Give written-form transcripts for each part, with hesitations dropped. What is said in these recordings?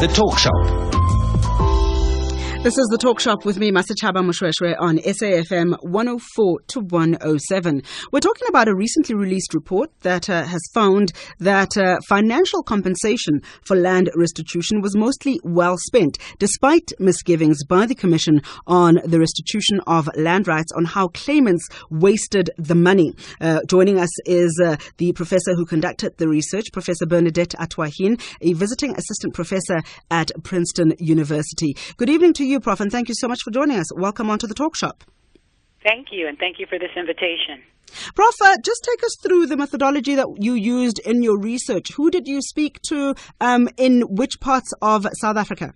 The Talk Shop. This is The Talk Shop with me, Masachaba Mushweshwe, on SAFM 104 to 107. We're talking about a recently released report that has found that financial compensation for land restitution was mostly well spent, despite misgivings by the Commission on the restitution of land rights on how claimants wasted the money. Joining us is the professor who conducted the research, Professor Bernadette Atuahine, a visiting assistant professor at Princeton University. Good evening to you, Prof, and thank you so much for joining us. Welcome onto the Talk Shop. Thank you, and thank you for this invitation. Prof, just take us through the methodology that you used in your research. Who did you speak to in which parts of South Africa?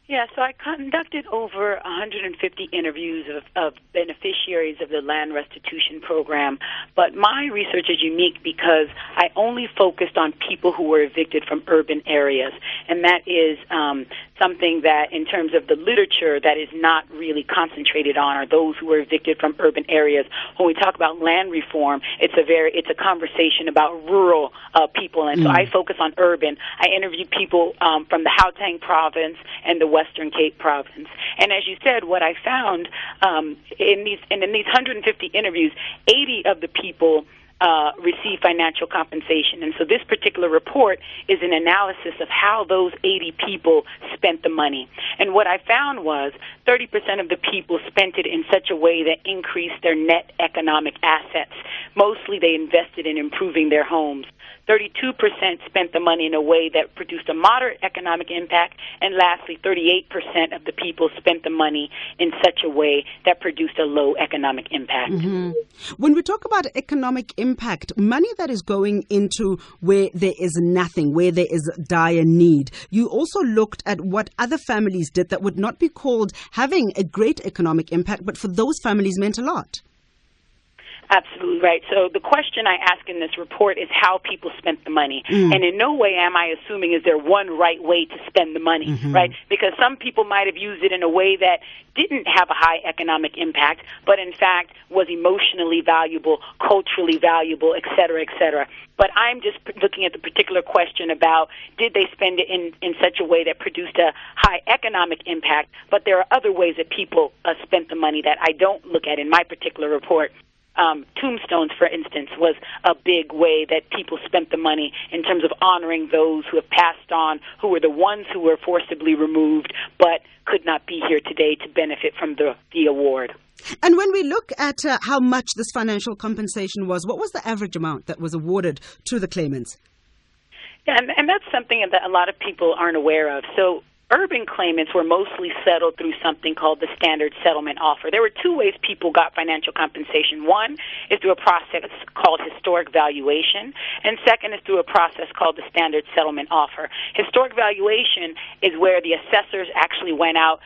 Yeah, so I conducted over 150 interviews of beneficiaries of the land restitution program, but my research is unique because I only focused on people who were evicted from urban areas, and that is something that, in terms of the literature, that is not really concentrated on, are those who were evicted from urban areas. When we talk about land reform, it's a conversation about rural people, and so I focus on urban. I interviewed people from the Gauteng province and the Western Cape province, and as you said, what I found in these 150 interviews, 80 of the people receive financial compensation. And so this particular report is an analysis of how those 80 people spent the money. And what I found was 30% of the people spent it in such a way that increased their net economic assets. Mostly they invested in improving their homes. 32% spent the money in a way that produced a moderate economic impact, and lastly, 38% of the people spent the money in such a way that produced a low economic impact. Mm-hmm. When we talk about economic impact, money that is going into where there is nothing, where there is dire need, you also looked at what other families did that would not be called having a great economic impact, but for those families meant a lot. Absolutely right. So the question I ask in this report is how people spent the money. And in no way am I assuming is there one right way to spend the money, right? Because some people might have used it in a way that didn't have a high economic impact, but in fact was emotionally valuable, culturally valuable, et cetera, et cetera. But I'm just looking at the particular question about did they spend it in such a way that produced a high economic impact, but there are other ways that people spent the money that I don't look at in my particular report. Tombstones, for instance, was a big way that people spent the money in terms of honoring those who have passed on, who were the ones who were forcibly removed but could not be here today to benefit from the award. And when we look at how much this financial compensation was, what was the average amount that was awarded to the claimants? Yeah, and that's something that a lot of people aren't aware of. So urban claimants were mostly settled through something called the standard settlement offer. There were two ways people got financial compensation. One is through a process called historic valuation, and second is through a process called the standard settlement offer. Historic valuation is where the assessors actually went out,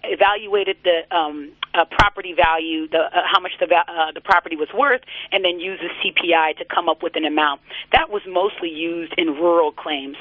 evaluated the property value, how much the property was worth, and then used the CPI to come up with an amount. That was mostly used in rural claims.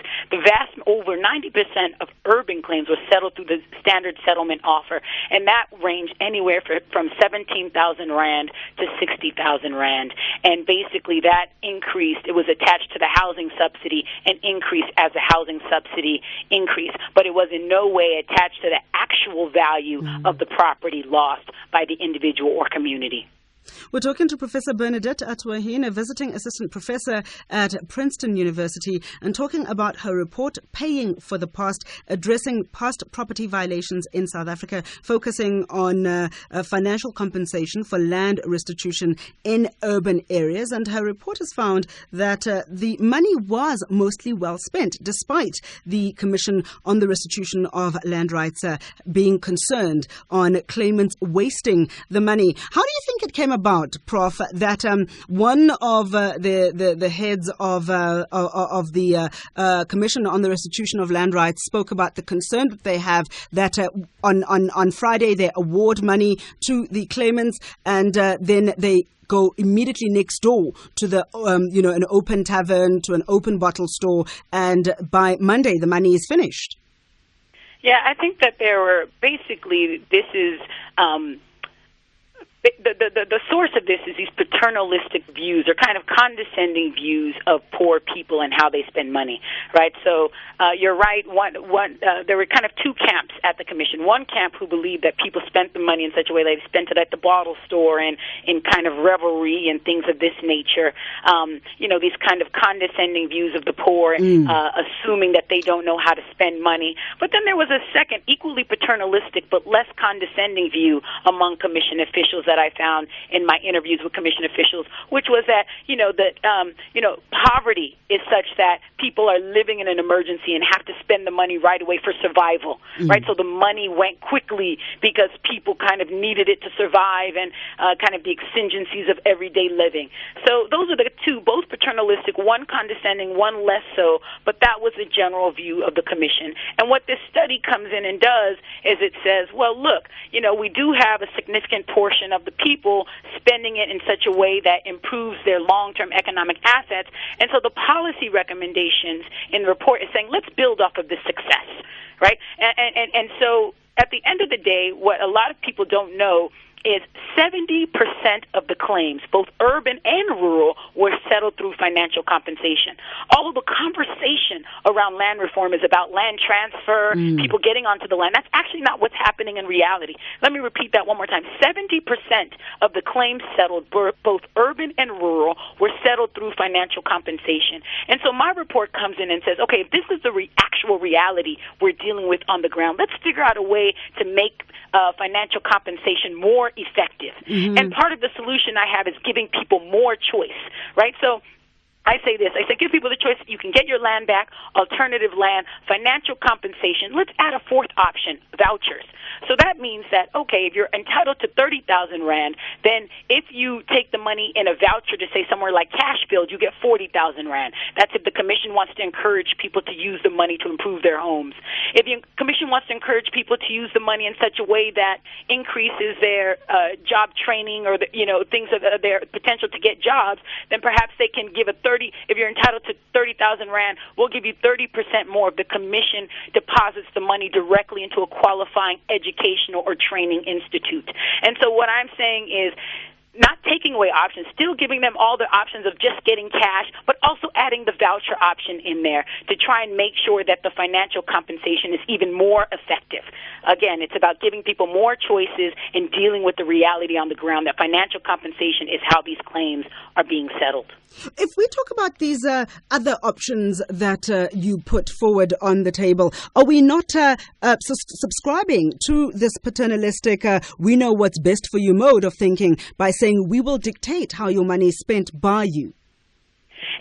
Over 90% of urban claims were settled through the standard settlement offer, and that ranged anywhere from 17,000 Rand to 60,000 Rand. And basically that increased, it was attached to the housing subsidy and increased as the housing subsidy increased, but it was in no way attached to the actual value of the property lost by the individual or community. We're talking to Professor Bernadette Atuahine, a visiting assistant professor at Princeton University, and talking about her report, Paying for the Past, addressing past property violations in South Africa, focusing on financial compensation for land restitution in urban areas. And her report has found that the money was mostly well spent, despite the Commission on the Restitution of Land Rights being concerned on claimants wasting the money. How do you think it came about, Prof, that one of the heads of the Commission on the Restitution of Land Rights spoke about the concern that they have that on Friday they award money to the claimants and then they go immediately next door to the an open tavern, to an open bottle store, and by Monday the money is finished? Yeah, I think that there were basically the source of this is these paternalistic views or kind of condescending views of poor people and how they spend money, right? So you're right. There were kind of two camps at the commission. One camp who believed that people spent the money in such a way they spent it at the bottle store and in kind of revelry and things of this nature. These kind of condescending views of the poor, assuming that they don't know how to spend money. But then there was a second, equally paternalistic but less condescending view among commission officials that I found in my interviews with commission officials, which was that poverty is such that people are living in an emergency and have to spend the money right away for survival, right? So the money went quickly because people kind of needed it to survive and kind of the exigencies of everyday living. So those are the two, both paternalistic, one condescending, one less so, but that was the general view of the commission. And what this study comes in and does is it says, well, look, we do have a significant portion of the people spending it in such a way that improves their long-term economic assets. And so the policy recommendations in the report is saying, let's build off of this success, right? And so at the end of the day, what a lot of people don't know is 70% of the claims, both urban and rural, were settled through financial compensation. All of the conversation around land reform is about land transfer, people getting onto the land. That's actually not what's happening in reality. Let me repeat that one more time. 70% of the claims settled, both urban and rural, were settled through financial compensation. And so my report comes in and says, okay, if this is the actual reality we're dealing with on the ground, let's figure out a way to make financial compensation more effective. And part of the solution I have is giving people more choice, right? So I say this. I say give people the choice. You can get your land back, alternative land, financial compensation. Let's add a fourth option, vouchers. So that means that, okay, if you're entitled to 30,000 Rand, then if you take the money in a voucher to say somewhere like Cashfield, you get 40,000 Rand. That's if the commission wants to encourage people to use the money to improve their homes. If the commission wants to encourage people to use the money in such a way that increases their job training or things of their potential to get jobs, then perhaps they can give if you're entitled to 30,000 Rand, we'll give you 30% more if the commission deposits the money directly into a qualifying educational or training institute. And so what I'm saying is not taking away options, still giving them all the options of just getting cash, but also adding the voucher option in there to try and make sure that the financial compensation is even more effective. Again, it's about giving people more choices and dealing with the reality on the ground that financial compensation is how these claims are being settled. If we talk about these other options that you put forward on the table, are we not subscribing to this paternalistic, we know what's best for you mode of thinking by saying we will dictate how your money is spent by you?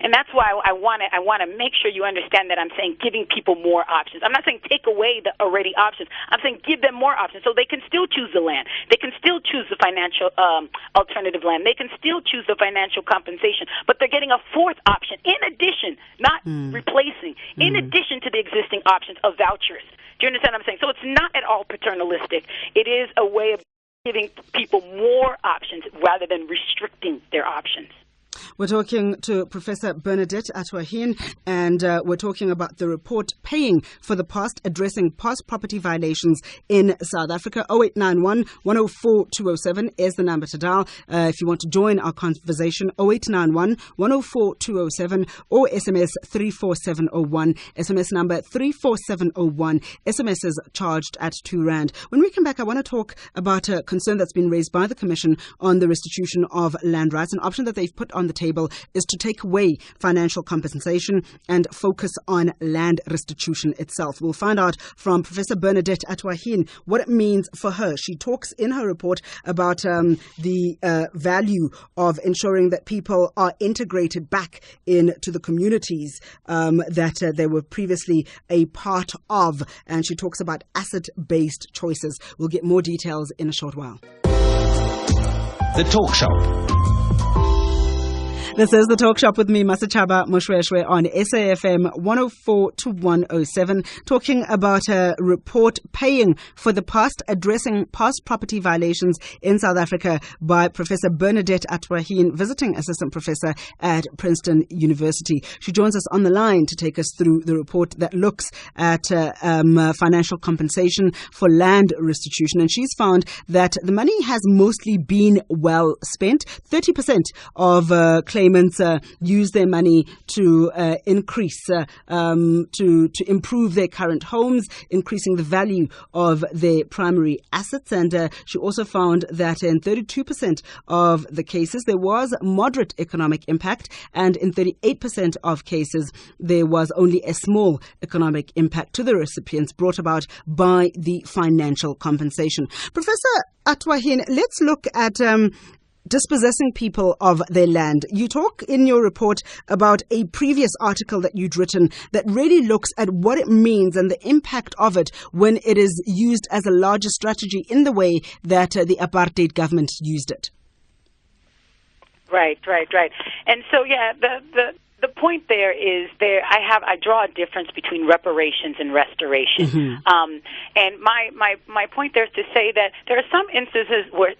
And that's why I want to make sure you understand that I'm saying giving people more options. I'm not saying take away the already options. I'm saying give them more options so they can still choose the land. They can still choose the financial alternative land. They can still choose the financial compensation. But they're getting a fourth option in addition, not replacing, in addition to the existing options of vouchers. Do you understand what I'm saying? So it's not at all paternalistic. It is a way of giving people more options rather than restricting their options. We're talking to Professor Bernadette Atuahine, and we're talking about the report Paying for the Past, addressing past property violations in South Africa. 0891 104 207 is the number to dial if you want to join our conversation. 0891 104 207 or SMS 34701. SMS number 34701. SMS is charged at R2. When we come back, I want to talk about a concern that's been raised by the Commission on the restitution of land rights. An option that they've put on the table is to take away financial compensation and focus on land restitution itself. We'll find out from Professor Bernadette Atuahine what it means for her. She talks in her report about the value of ensuring that people are integrated back into the communities that they were previously a part of. And she talks about asset-based choices. We'll get more details in a short while. The Talk Shop. This is the Talk Shop with me, Masachaba Moshweshwe, on SAFM 104 to 107, talking about a report paying for the past, addressing past property violations in South Africa by Professor Bernadette Atwahine, visiting assistant professor at Princeton University. She joins us on the line to take us through the report that looks at financial compensation for land restitution. And she's found that the money has mostly been well spent. 30% of claimants use their money to increase, to improve their current homes, increasing the value of their primary assets. And she also found that in 32% of the cases, there was moderate economic impact, and in 38% of cases, there was only a small economic impact to the recipients brought about by the financial compensation. Professor Atwahine, let's look at dispossessing people of their land. You talk in your report about a previous article that you'd written that really looks at what it means and the impact of it when it is used as a larger strategy in the way that the apartheid government used it. Right. And so, the point there is I draw a difference between reparations and restoration. Mm-hmm. And my point there is to say that there are some instances where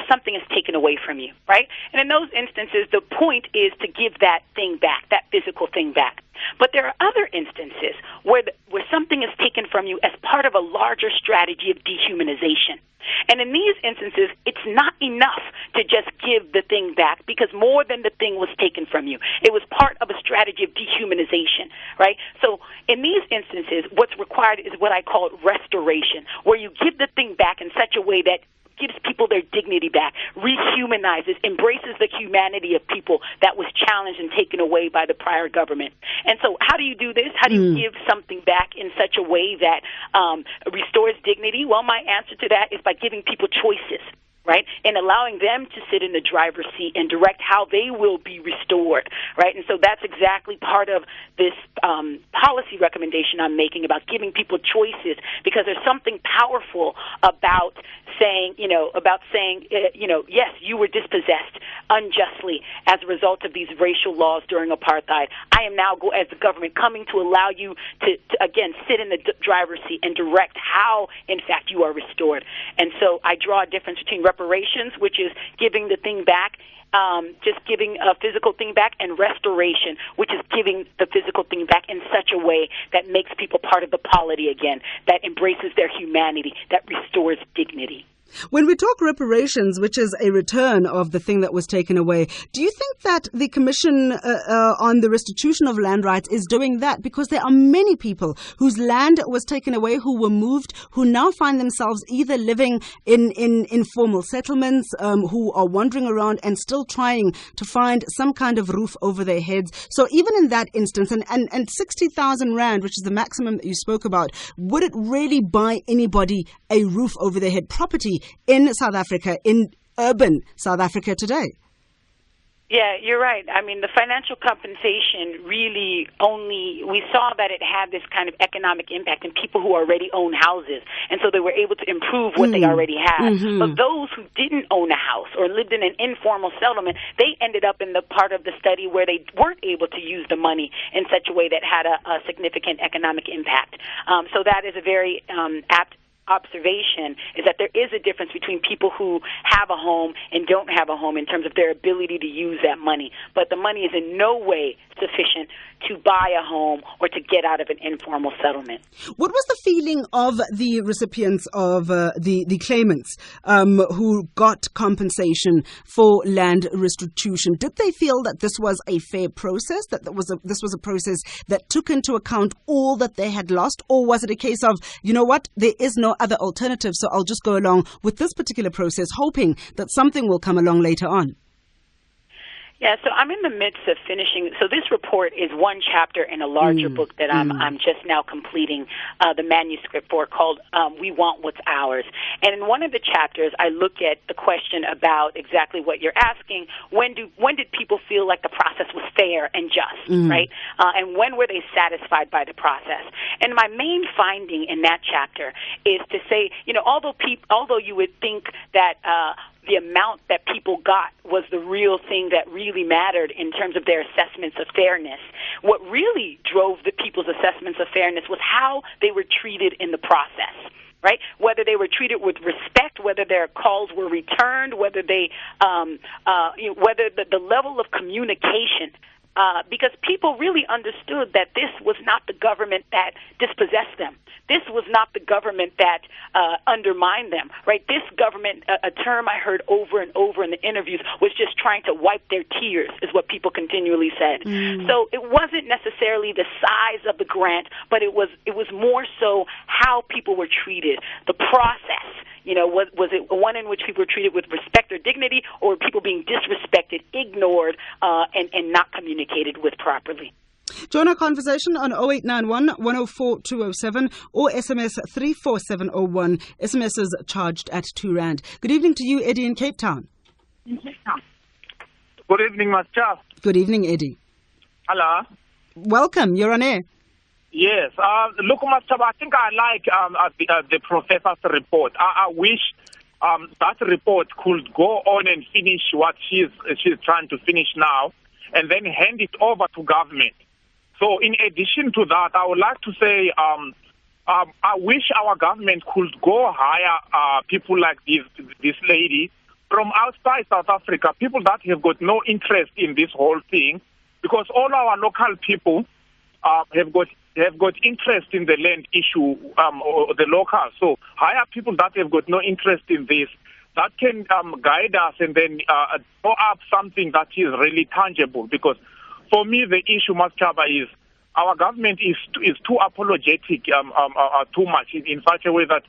something is taken away from you, right? And in those instances, the point is to give that thing back, that physical thing back. But there are other instances where something is taken from you as part of a larger strategy of dehumanization. And in these instances, it's not enough to just give the thing back, because more than the thing was taken from you. It was part of a strategy of dehumanization, right? So in these instances, what's required is what I call restoration, where you give the thing back in such a way that gives people their dignity back, rehumanizes, embraces the humanity of people that was challenged and taken away by the prior government. And so how do you do this? How do you give something back in such a way that restores dignity? Well, my answer to that is by giving people choices, right, and allowing them to sit in the driver's seat and direct how they will be restored, right? And so that's exactly part of this policy recommendation I'm making about giving people choices, because there's something powerful about saying, yes, you were dispossessed unjustly as a result of these racial laws during apartheid. I am now, as the government, coming to allow you to again, sit in the driver's seat and direct how, in fact, you are restored. And so I draw a difference between reparations, which is giving the thing back, just giving a physical thing back, and restoration, which is giving the physical thing back in such a way that makes people part of the polity again, that embraces their humanity, that restores dignity. When we talk reparations, which is a return of the thing that was taken away, do you think that the Commission on the Restitution of Land Rights is doing that? Because there are many people whose land was taken away, who were moved, who now find themselves either living in informal settlements, who are wandering around and still trying to find some kind of roof over their heads. So even in that instance, and 60,000 Rand, which is the maximum that you spoke about, would it really buy anybody a roof over their head? Property in South Africa, in urban South Africa today? Yeah, you're right. I mean, the financial compensation we saw that it had this kind of economic impact in people who already own houses, and so they were able to improve what they already had. Mm-hmm. But those who didn't own a house or lived in an informal settlement, they ended up in the part of the study where they weren't able to use the money in such a way that had a significant economic impact. So that is a very apt observation, is that there is a difference between people who have a home and don't have a home in terms of their ability to use that money. But the money is in no way sufficient to buy a home or to get out of an informal settlement. What was the feeling of the recipients of the claimants who got compensation for land restitution? Did they feel that this was a fair process, that this was a process that took into account all that they had lost? Or was it a case of, you know what, there is no other alternative, so I'll just go along with this particular process, hoping that something will come along later on? Yeah, so I'm in the midst of finishing. So this report is one chapter in a larger book that I'm just now completing the manuscript for, called We Want What's Ours. And in one of the chapters, I look at the question about exactly what you're asking. When did people feel like the process was fair and just, right? And when were they satisfied by the process? And my main finding in that chapter is to say, although you would think that the amount that people got was the real thing that really mattered in terms of their assessments of fairness. What really drove the people's assessments of fairness was how they were treated in the process. Right? Whether they were treated with respect, whether their calls were returned, whether they, whether the level of communication, because people really understood that this was not the government that dispossessed them. This was not the government that undermined them, right? This government, a term I heard over and over in the interviews, was just trying to wipe their tears, is what people continually said. So it wasn't necessarily the size of the grant, but it was more so how people were treated, the process. You know, was it one in which people were treated with respect or dignity, or were people being disrespected, ignored, and not communicated with properly? Join our conversation on 0891 104 207 or SMS 34701. SMS is charged at R2. Good evening to you, Eddie, in Cape Town. Good evening, Master. Good evening, Eddie. Hello. Welcome. You're on air. Yes. Look, Master, I think I like the professor's report. I wish that report could go on and finish what she's trying to finish now, and then hand it over to government. So in addition to that, I would like to say I wish our government could go hire people like this lady from outside South Africa, people that have got no interest in this whole thing, because all our local people have got interest in the land issue, or the local. So hire people that have got no interest in this, that can guide us and then draw up something that is really tangible. Because for me, the issue, Mastaba, is our government is too apologetic, too much in such a way that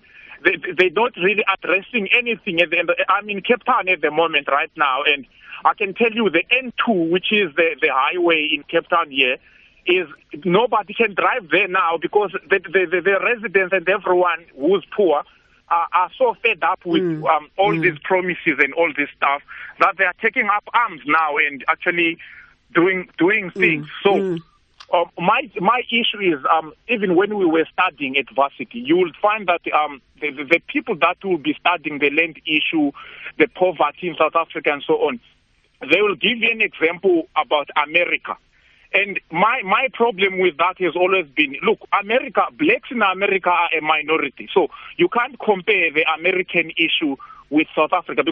they're not really addressing anything. I'm in Cape Town at the moment right now, and I can tell you the N2, which is the highway in Cape Town here, is nobody can drive there now because the residents and everyone who's poor are so fed up with all these promises and all this stuff that they are taking up arms now and actually doing things. So my issue is even when we were studying at varsity, you will find that the people that will be studying the land issue, the poverty in South Africa and so on, they will give you an example about America. And my problem with that has always been, look, blacks in America are a minority. So you can't compare the American issue with South Africa.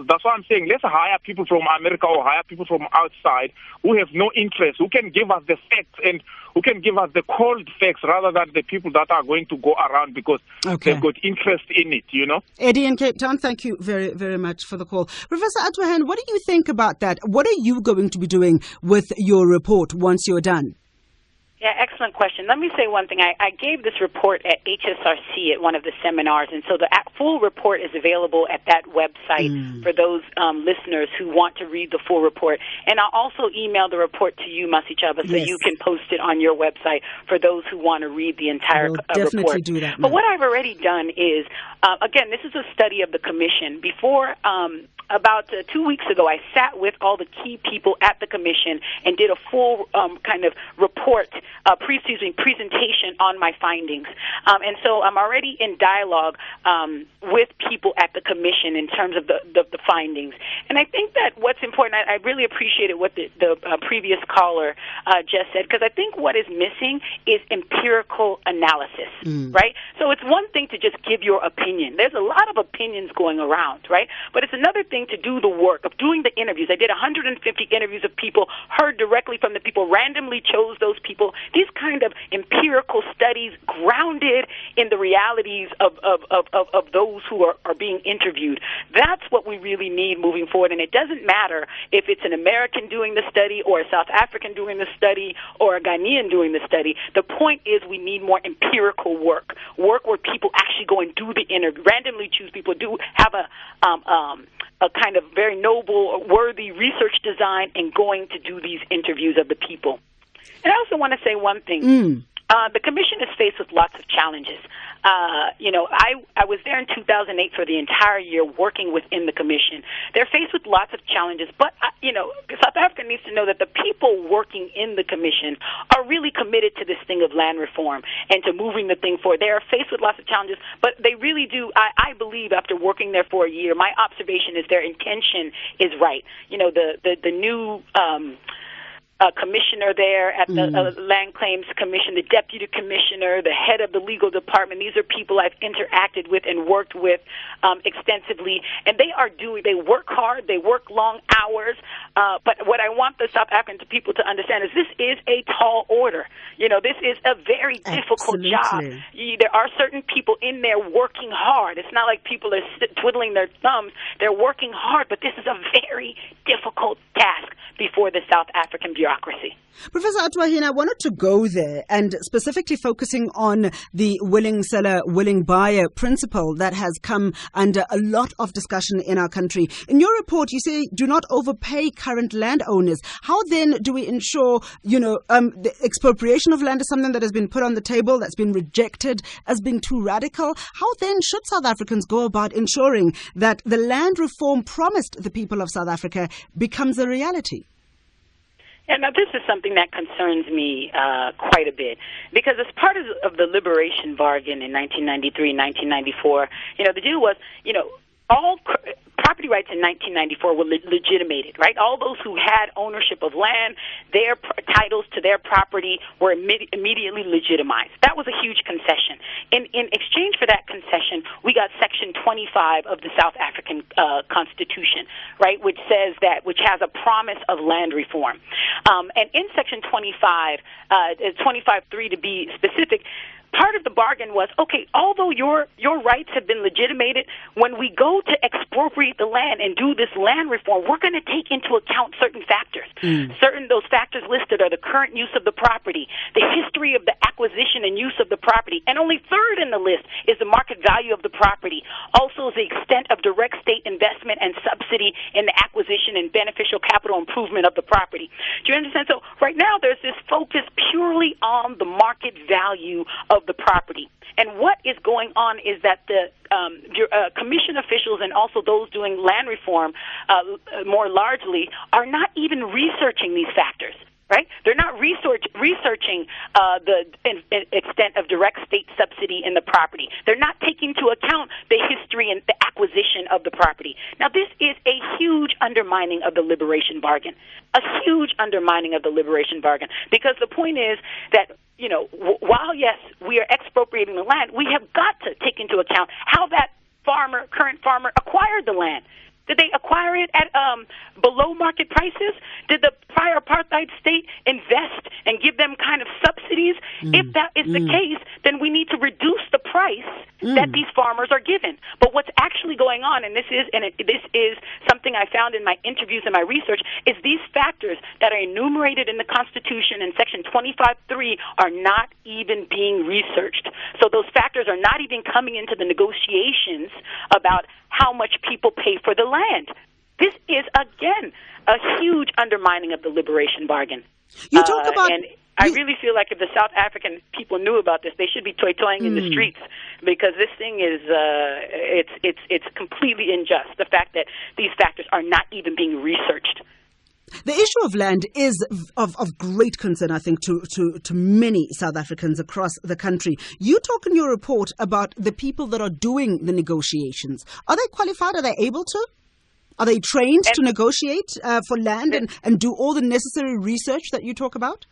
That's why I'm saying let's hire people from America or hire people from outside who have no interest, who can give us the facts and who can give us the cold facts rather than the people that are going to go around because they've got interest in it, you know. Eddie in Cape Town, thank you very, very much for the call. Professor Atwahan, what do you think about that? What are you going to be doing with your report once you're done? Yeah, excellent question. Let me say one thing. I gave this report at HSRC at one of the seminars, and so the full report is available at that website for those listeners who want to read the full report. And I'll also email the report to you, Masichaba, so you can post it on your website for those who want to read the entire report. Definitely do that. But what I've already done is, again, this is a study of the commission. Before about 2 weeks ago, I sat with all the key people at the commission and did a full kind of report, presentation on my findings. And so I'm already in dialogue with people at the commission in terms of the findings. And I think that what's important, I really appreciated what the previous caller just said, because I think what is missing is empirical analysis, right? So it's one thing to just give your opinion. There's a lot of opinions going around, right? But it's another thing to do the work of doing the interviews. I did 150 interviews of people, heard directly from the people, randomly chose those people. These kind of empirical studies grounded in the realities of those who are being interviewed. That's what we really need moving forward. And it doesn't matter if it's an American doing the study or a South African doing the study or a Ghanaian doing the study. The point is we need more empirical work where people actually go and do the interview, randomly choose people, have a kind of very noble, worthy research design and going to do these interviews of the people. And I also want to say one thing. The commission is faced with lots of challenges. I was there in 2008 for the entire year working within the commission. They're faced with lots of challenges, but, South Africa needs to know that the people working in the commission are really committed to this thing of land reform and to moving the thing forward. They are faced with lots of challenges, but they really do, I believe, after working there for a year, my observation is their intention is right. The new commissioner there at the Land Claims Commission, the deputy commissioner, the head of the legal department. These are people I've interacted with and worked with extensively, and they work hard, they work long hours, but what I want the South African people to understand is this is a tall order. This is a very difficult job. There are certain people in there working hard. It's not like people are twiddling their thumbs. They're working hard, but this is a very difficult task before the South African bureaucracy. Professor Atuahene, I wanted to go there and specifically focusing on the willing seller, willing buyer principle that has come under a lot of discussion in our country. In your report, you say do not overpay current landowners. How then do we ensure, the expropriation of land is something that has been put on the table, that's been rejected as being too radical? How then should South Africans go about ensuring that the land reform promised the people of South Africa becomes a reality? Yeah, now this is something that concerns me quite a bit, because as part of the liberation bargain in 1993 and 1994, the deal was, all property rights in 1994 were legitimated, right? All those who had ownership of land, their titles to their property were immediately legitimized. That was a huge concession. In exchange for that concession, we got Section 25 of the South African Constitution, right, which has a promise of land reform. And in Section 25, 25.3 to be specific, part of the bargain was, okay, although your rights have been legitimated, when we go to expropriate the land and do this land reform, we're going to take into account certain factors. Those factors listed are the current use of the property, the history of the acquisition and use of the property, and only third in the list is the market value of the property. Also, the extent of direct state investment and subsidy in the acquisition and beneficial capital improvement of the property. Do you understand? So right now there's this focus purely on the market value of the property. And what is going on is that the commission officials and also those doing land reform more largely are not even researching these factors. Right? They're not researching the extent of direct state subsidy in the property. They're not taking into account the history and the acquisition of the property. Now, this is a huge undermining of the liberation bargain, because the point is that, while, yes, we are expropriating the land, we have got to take into account how that current farmer acquired the land. Did they acquire it at below market prices? Did the prior apartheid state invest and give them kind of subsidies? If that is the case, then we need to reduce the price that these farmers are given. But what's actually going on, and this is something I found in my interviews and my research, is these factors that are enumerated in the Constitution in Section 25.3 are not even being researched. So those factors are not even coming into the negotiations about how much people pay for the land. This is, again, a huge undermining of the liberation bargain. You talk about... I really feel like if the South African people knew about this, they should be toy-toying in the streets, because this thing is, it's completely unjust, the fact that these factors are not even being researched. The issue of land is of great concern, I think, to many South Africans across the country. You talk in your report about the people that are doing the negotiations. Are they qualified? Are they able to? Are they trained to negotiate for land and do all the necessary research that you talk about?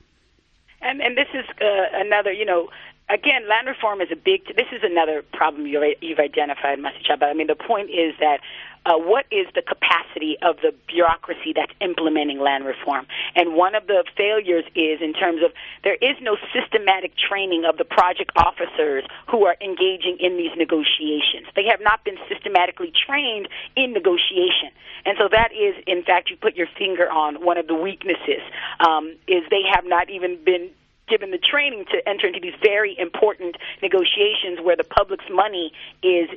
And this is another, again, land reform is this is another problem you've identified, Masechaba. I mean, the point is that what is the capacity of the bureaucracy that's implementing land reform? And one of the failures is in terms of there is no systematic training of the project officers who are engaging in these negotiations. They have not been systematically trained in negotiation. And so that is, in fact, you put your finger on one of the weaknesses, is they have not even been given the training to enter into these very important negotiations where the public's money is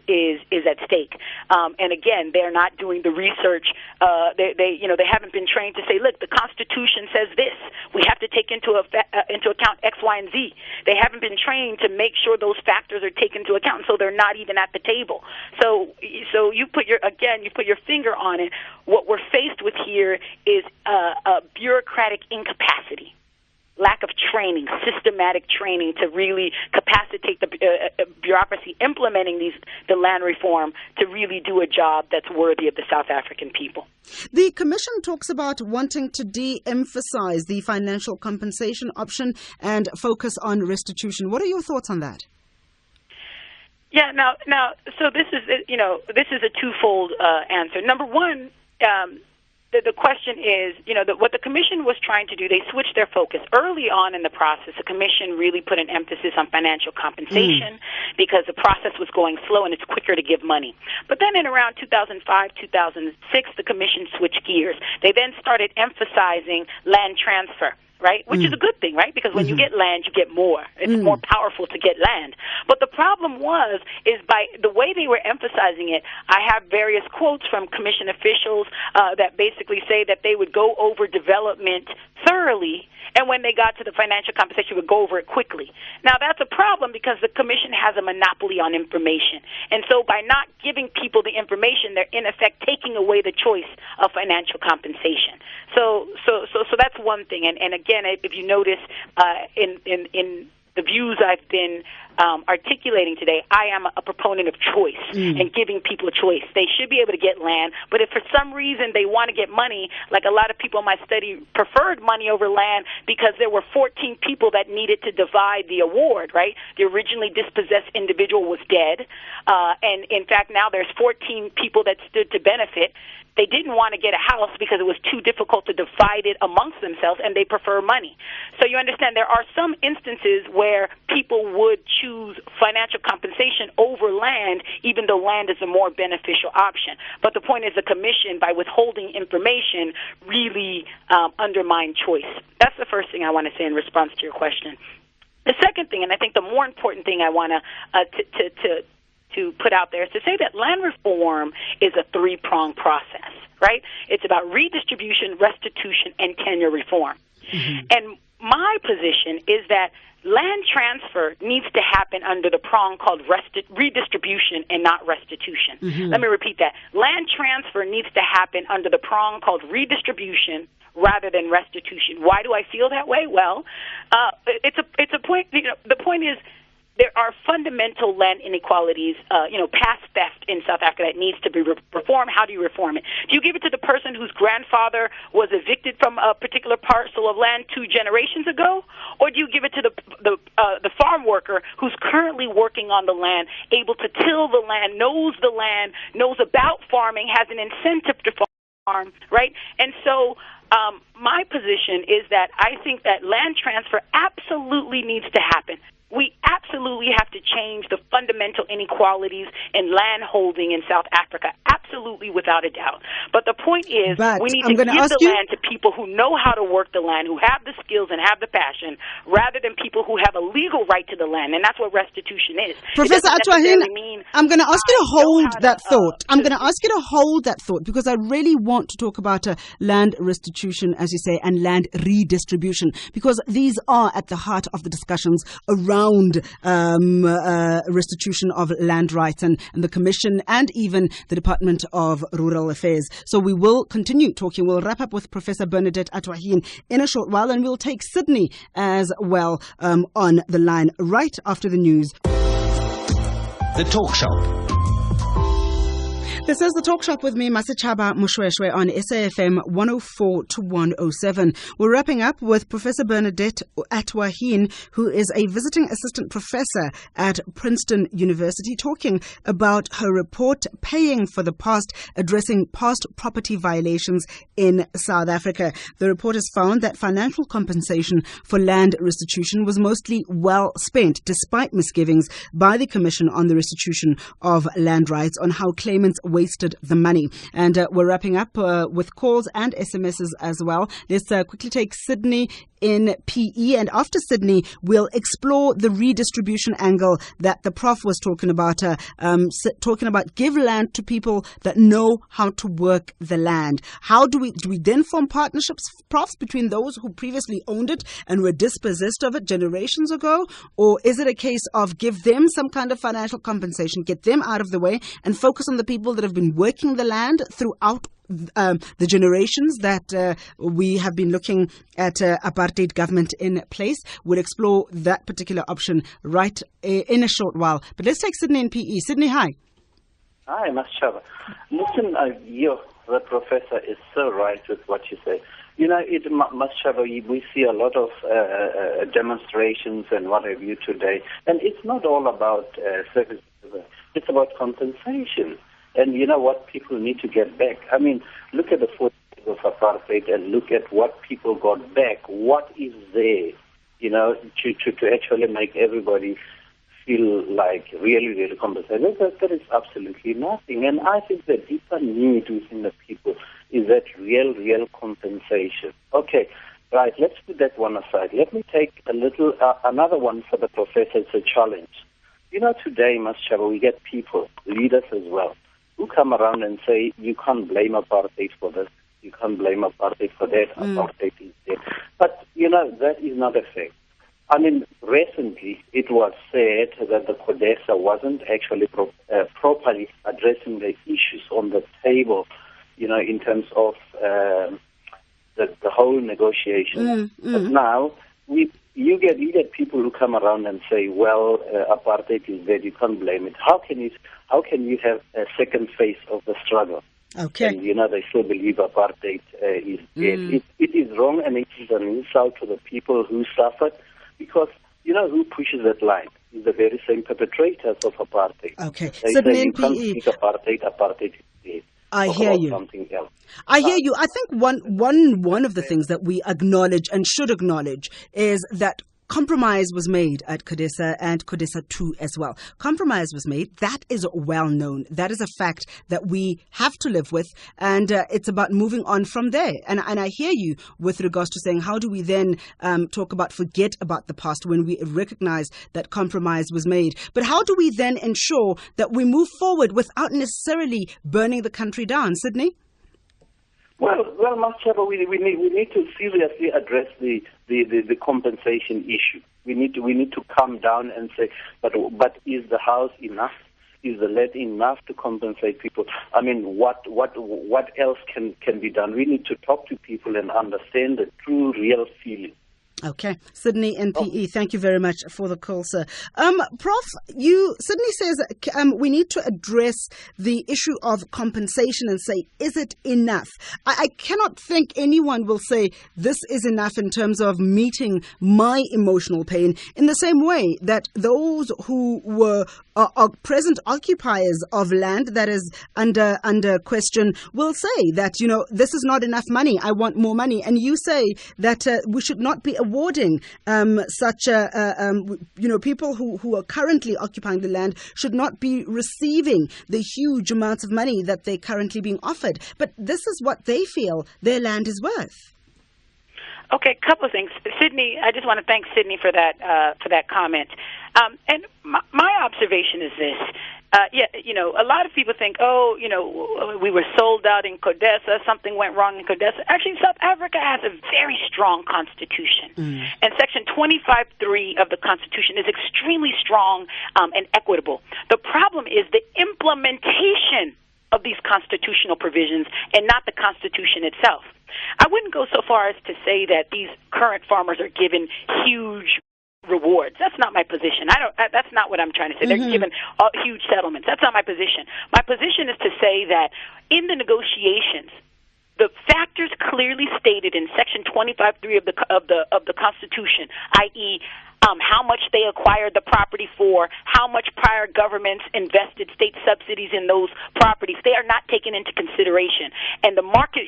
at stake. And again, they're not doing the research. They haven't been trained to say, look, the Constitution says this. We have to take into account X, Y, and Z. They haven't been trained to make sure those factors are taken into account, so they're not even at the table. So you put your finger on it. What we're faced with here is a bureaucratic incapacity. Lack of training, systematic training to really capacitate the bureaucracy implementing the land reform to really do a job that's worthy of the South African people. The Commission talks about wanting to de-emphasize the financial compensation option and focus on restitution. What are your thoughts on that? Yeah, now, so this is a twofold answer. Number one. The question is, what the Commission was trying to do, they switched their focus. Early on in the process, the Commission really put an emphasis on financial compensation because the process was going slow and it's quicker to give money. But then in around 2005, 2006, the Commission switched gears. They then started emphasizing land transfer. Right, which is a good thing, right? Because when you get land, you get more. It's more powerful to get land. But the problem is by the way they were emphasizing it, I have various quotes from Commission officials that basically say that they would go over development thoroughly, and when they got to the financial compensation, would go over it quickly. Now, that's a problem because the Commission has a monopoly on information. And so by not giving people the information, they're in effect taking away the choice of financial compensation. So that's one thing. And again, if you notice in the views I've been articulating today, I am a proponent of choice and giving people a choice. They should be able to get land, but if for some reason they want to get money, like a lot of people in my study preferred money over land because there were 14 people that needed to divide the award, right? The originally dispossessed individual was dead, and in fact now there's 14 people that stood to benefit. They didn't want to get a house because it was too difficult to divide it amongst themselves, and they prefer money. So you understand there are some instances where people would choose financial compensation over land, even though land is a more beneficial option. But the point is the Commission, by withholding information, really undermined choice. That's the first thing I want to say in response to your question. The second thing, and I think the more important thing I want to put out there is to say that land reform is a three-pronged process, right? It's about redistribution, restitution, and tenure reform. And my position is that land transfer needs to happen under the prong called redistribution and not restitution. Let me repeat that. Land transfer needs to happen under the prong called redistribution rather than restitution. Why do I feel that way? Well, it's a point. The point is, there are fundamental land inequalities, past theft in South Africa that needs to be reformed. How do you reform it? Do you give it to the person whose grandfather was evicted from a particular parcel of land 2 generations ago? Or do you give it to the farm worker who's currently working on the land, able to till the land, knows about farming, has an incentive to farm, right? And so my position is that I think that land transfer absolutely needs to happen. We absolutely have to change the fundamental inequalities in land holding in South Africa, absolutely, without a doubt. But the point is, we need to give the land to people who know how to work the land, who have the skills and have the passion, rather than people who have a legal right to the land, and that's what restitution is. Professor Atwahin, I'm going to ask you to hold that thought. I'm going to ask you to hold that thought because I really want to talk about land restitution, as you say, and land redistribution, because these are at the heart of the discussions around restitution of land rights and the Commission and even the Department of Rural Affairs. So we will continue talking. We'll wrap up with Professor Bernadette Atwahin in a short while, and we'll take Sydney as well on the line right after the news. The Talk Shop. This is The Talk Shop with me, Masechaba Mushweshwe, on SAFM 104 to 107. We're wrapping up with Professor Bernadette Atwahin, who is a visiting assistant professor at Princeton University, talking about her report, Paying for the Past, addressing past property violations in South Africa. The report has found that financial compensation for land restitution was mostly well spent, despite misgivings by the Commission on the Restitution of Land Rights on how claimants wasted the money. And we're wrapping up with calls and SMSs as well. Let's quickly take Sydney in PE. And after Sydney, we'll explore the redistribution angle that the Prof was talking about, talking about give land to people that know how to work the land. How do we then form partnerships, Profs, between those who previously owned it and were dispossessed of it generations ago? Or is it a case of give them some kind of financial compensation, get them out of the way, and focus on the people that have been working the land throughout the generations that we have been looking at apartheid government in place? We'll explore that particular option right in a short while. But let's take Sydney in PE. Sydney, hi. Hi, Mashaba. Listen, the professor is so right with what you say. You know, Mashaba, we see a lot of demonstrations and what have you today, and it's not all about services. It's about compensation. And you know what? People need to get back. I mean, look at the 40 years of apartheid and look at what people got back. What is there, you know, to actually make everybody feel like really, really compensated? That is absolutely nothing. And I think the deeper need within the people is that real compensation. Okay, right, let's put that one aside. Let me take another one for the professor. It's a challenge. You know, today, Mashaba, we get people, leaders as well, who come around and say, you can't blame apartheid for this, you can't blame apartheid for that, apartheid is there. But, you know, that is not a fact. I mean, recently it was said that the CODESA wasn't actually properly addressing the issues on the table, you know, in terms of the whole negotiation. But now, you get people who come around and say, well, apartheid is dead, you can't blame it. How can you have a second phase of the struggle? Okay. And, you know, they still believe apartheid is dead. It is wrong, and it is an insult to the people who suffered, because, you know, who pushes that line is the very same perpetrators of apartheid. Okay. They say you can't speak apartheid is dead. I hear you. Something else. I hear you. I think one of the things that we acknowledge and should acknowledge is that compromise was made at CODESA and CODESA 2 as well. Compromise was made. That is well known. That is a fact that we have to live with, and it's about moving on from there. And I hear you with regards to saying, how do we then talk about forget about the past when we recognize that compromise was made? But how do we then ensure that we move forward without necessarily burning the country down? Sydney? Well, Mashaba, we need to seriously address the compensation issue. We need to come down and say, but is the house enough? Is the land enough to compensate people? I mean, what else can be done? We need to talk to people and understand the true, real feeling. Okay. Sydney NPE, thank you very much for the call, sir. Prof, Sydney says we need to address the issue of compensation and say, is it enough? I cannot think anyone will say this is enough in terms of meeting my emotional pain, in the same way that those who are present occupiers of land that is under question will say that, you know, this is not enough money, I want more money. And you say that we should not be awarding such people who are currently occupying the land should not be receiving the huge amounts of money that they're currently being offered. But this is what they feel their land is worth. Okay, a couple of things. Sydney, I just want to thank Sydney for that comment. And my observation is this. A lot of people think, we were sold out in CODESA, something went wrong in CODESA. Actually, South Africa has a very strong constitution. And Section 25.3 of the Constitution is extremely strong and equitable. The problem is the implementation of these constitutional provisions and not the Constitution itself. I wouldn't go so far as to say that these current farmers are given huge rewards. That's not my position. That's not what I'm trying to say. They're given huge settlements. That's not my position. My position is to say that in the negotiations, the factors clearly stated in Section 25.3 of the Constitution, i.e., how much they acquired the property for, how much prior governments invested state subsidies in those properties, they are not taken into consideration. And the market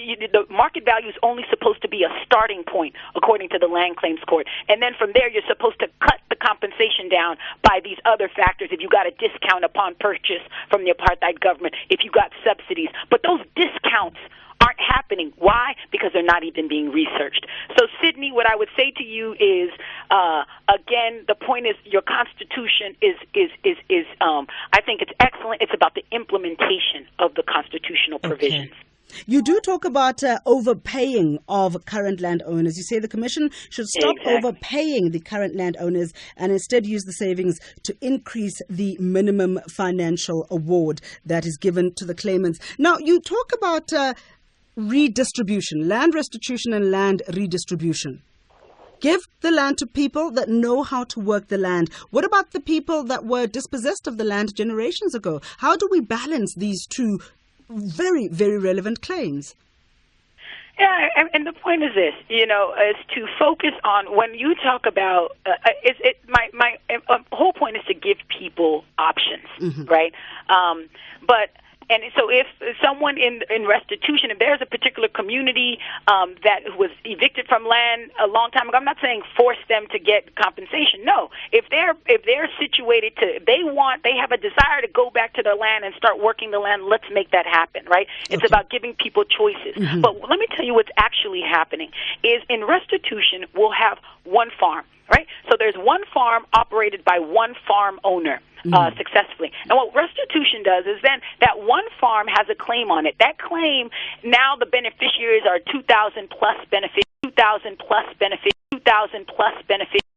value is only supposed to be a starting point, according to the Land Claims Court. And then from there, you're supposed to cut the compensation down by these other factors. If you got a discount upon purchase from the apartheid government, if you got subsidies. But those discounts aren't aren't happening. Why? Because they're not even being researched. So, Sydney, what I would say to you is, again, the point is your Constitution is I think it's excellent. It's about the implementation of the constitutional provisions. Okay. You do talk about overpaying of current landowners. You say the Commission should stop overpaying the current landowners and instead use the savings to increase the minimum financial award that is given to the claimants. Now, you talk about redistribution, land restitution and land redistribution. Give the land to people that know how to work the land. What about the people that were dispossessed of the land generations ago? How do we balance these two very, very relevant claims? Yeah, and the point is this, is to focus on when you talk about my whole point is to give people options, right? And so if someone in restitution, if there's a particular community that was evicted from land a long time ago, I'm not saying force them to get compensation. No, if they're situated they have a desire to go back to their land and start working the land, let's make that happen, right? It's about giving people choices. But let me tell you what's actually happening is in restitution, we'll have one farm, right? So there's one farm operated by one farm owner. Successfully. And what restitution does is then that one farm has a claim on it. That claim, now the beneficiaries are 2,000 plus benefits, 2,000 plus benefits, 2,000 plus benefits.